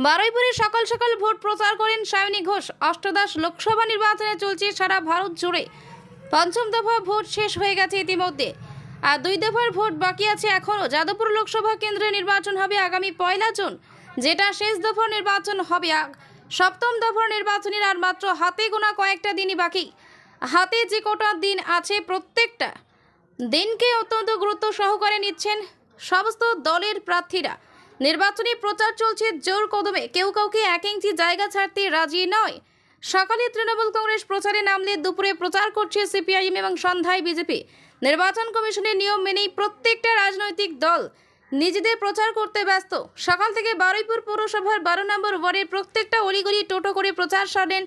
বারুইপুরে সকাল সকাল ভোট প্রচার করেন সায়নী ঘোষ। অষ্টাদশ লোকসভা নির্বাচনে চলছে সারা ভারত জুড়ে। পঞ্চম দফা ভোট শেষ হয়ে গেছে ইতিমধ্যে, আর 2 দফার ভোট বাকি আছে এখনও। যাদবপুর লোকসভা কেন্দ্রে নির্বাচন হবে আগামী 1 জুন, যেটা শেষ দফার নির্বাচন হবে। সপ্তম দফার নির্বাচনের আর মাত্র হাতে গোনা কয়েকটা দিনই বাকি। হাতে যে কটা দিন আছে, প্রত্যেকটা দিনকে অত্যন্ত গুরুত্ব সহকারে নিচ্ছেন সমস্ত দলের প্রার্থীরা। নির্বাচনী প্রচার চলছে জোর কদমে, কেউ কাউকে 1 ইঞ্চি জায়গা ছাড়তে রাজি নয়। সকালে তৃণমূল কংগ্রেস প্রচারে নামলে দুপুরে প্রচার করছে সিপিআইএম এবং সন্ধ্যায় বিজেপি। নির্বাচন কমিশনের নিয়ম মেনেই প্রত্যেকটা রাজনৈতিক দল নিজেদের প্রচার করতে ব্যস্ত। সকাল থেকে বারুইপুর পৌরসভার 12 নম্বর ওয়ার্ডের প্রত্যেকটা অলিগলি টোটো করে প্রচার সারেন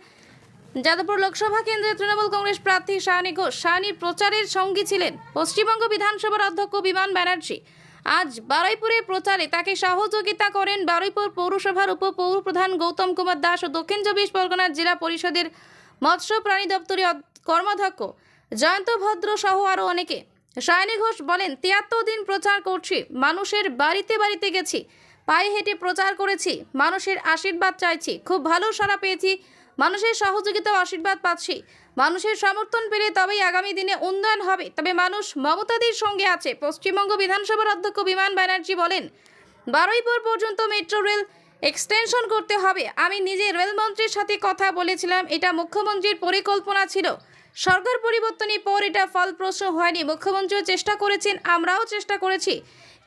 যাদবপুর লোকসভা কেন্দ্রের তৃণমূল কংগ্রেস প্রার্থী সায়নী ঘোষ। সায়নীর প্রচারের সঙ্গী ছিলেন পশ্চিমবঙ্গ বিধানসভার অধ্যক্ষ বিমান ব্যানার্জি। আজ বারুইপুরে প্রচারে তাকে সহযোগিতা করেন বারুইপুর পৌরসভার উপপৌরপ্রধান গৌতম কুমার দাস ও দক্ষিণ 24 পরগনা জেলা পরিষদের মৎস্য প্রাণী দপ্তরের কর্মাধ্যক্ষ জয়ন্ত ভদ্র সহ আরও অনেকে। সায়নী ঘোষ বলেন, 73 দিন প্রচার করছি, মানুষের বাড়িতে বাড়িতে গেছি, পায়ে হেঁটে প্রচার করেছি, মানুষের আশীর্বাদ চাইছি, খুব ভালো সাড়া পেয়েছি, মানুষের সহযোগিতা ও আশীর্বাদ পাচ্ছি। মানুষের সমর্থন পেলে তবেই আগামী দিনে উন্নয়ন হবে। তবে মানুষ মমতাদির সঙ্গে আছে। পশ্চিমবঙ্গ বিধানসভার অধ্যক্ষ বিমান ব্যানার্জি বলেন, বারুইপুর পর্যন্ত মেট্রো রেল এক্সটেনশন করতে হবে। আমি নিজে রেলমন্ত্রীর সাথে কথা বলেছিলাম, এটা মুখ্যমন্ত্রীর পরিকল্পনা ছিল। সরকার পরিবর্তনের পর এটা ফলপ্রসূ হয়নি। মুখ্যমন্ত্রীও চেষ্টা করেছেন, আমরাও চেষ্টা করেছি,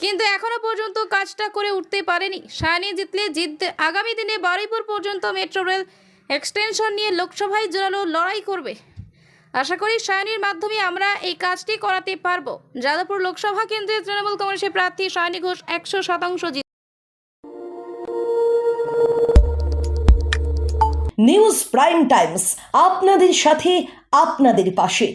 কিন্তু এখনো পর্যন্ত কাজটা করে উঠতে পারেনি। সায়নী জিতলে আগামী দিনে বারুইপুর পর্যন্ত মেট্রো রেল এক্সটেনশন নিয়ে লোকসভায় জোরালো লড়াই করবে। আশা করি সায়নীর মাধ্যমে আমরা এই কাজটি করাতে পারবো। যাদবপুর লোকসভা কেন্দ্রের তৃণমূল কংগ্রেসের প্রার্থী সায়নী ঘোষ 100% জিত। নিউজ প্রাইম টাইমস, আপনাদের সাথে, আপনাদের পাশে।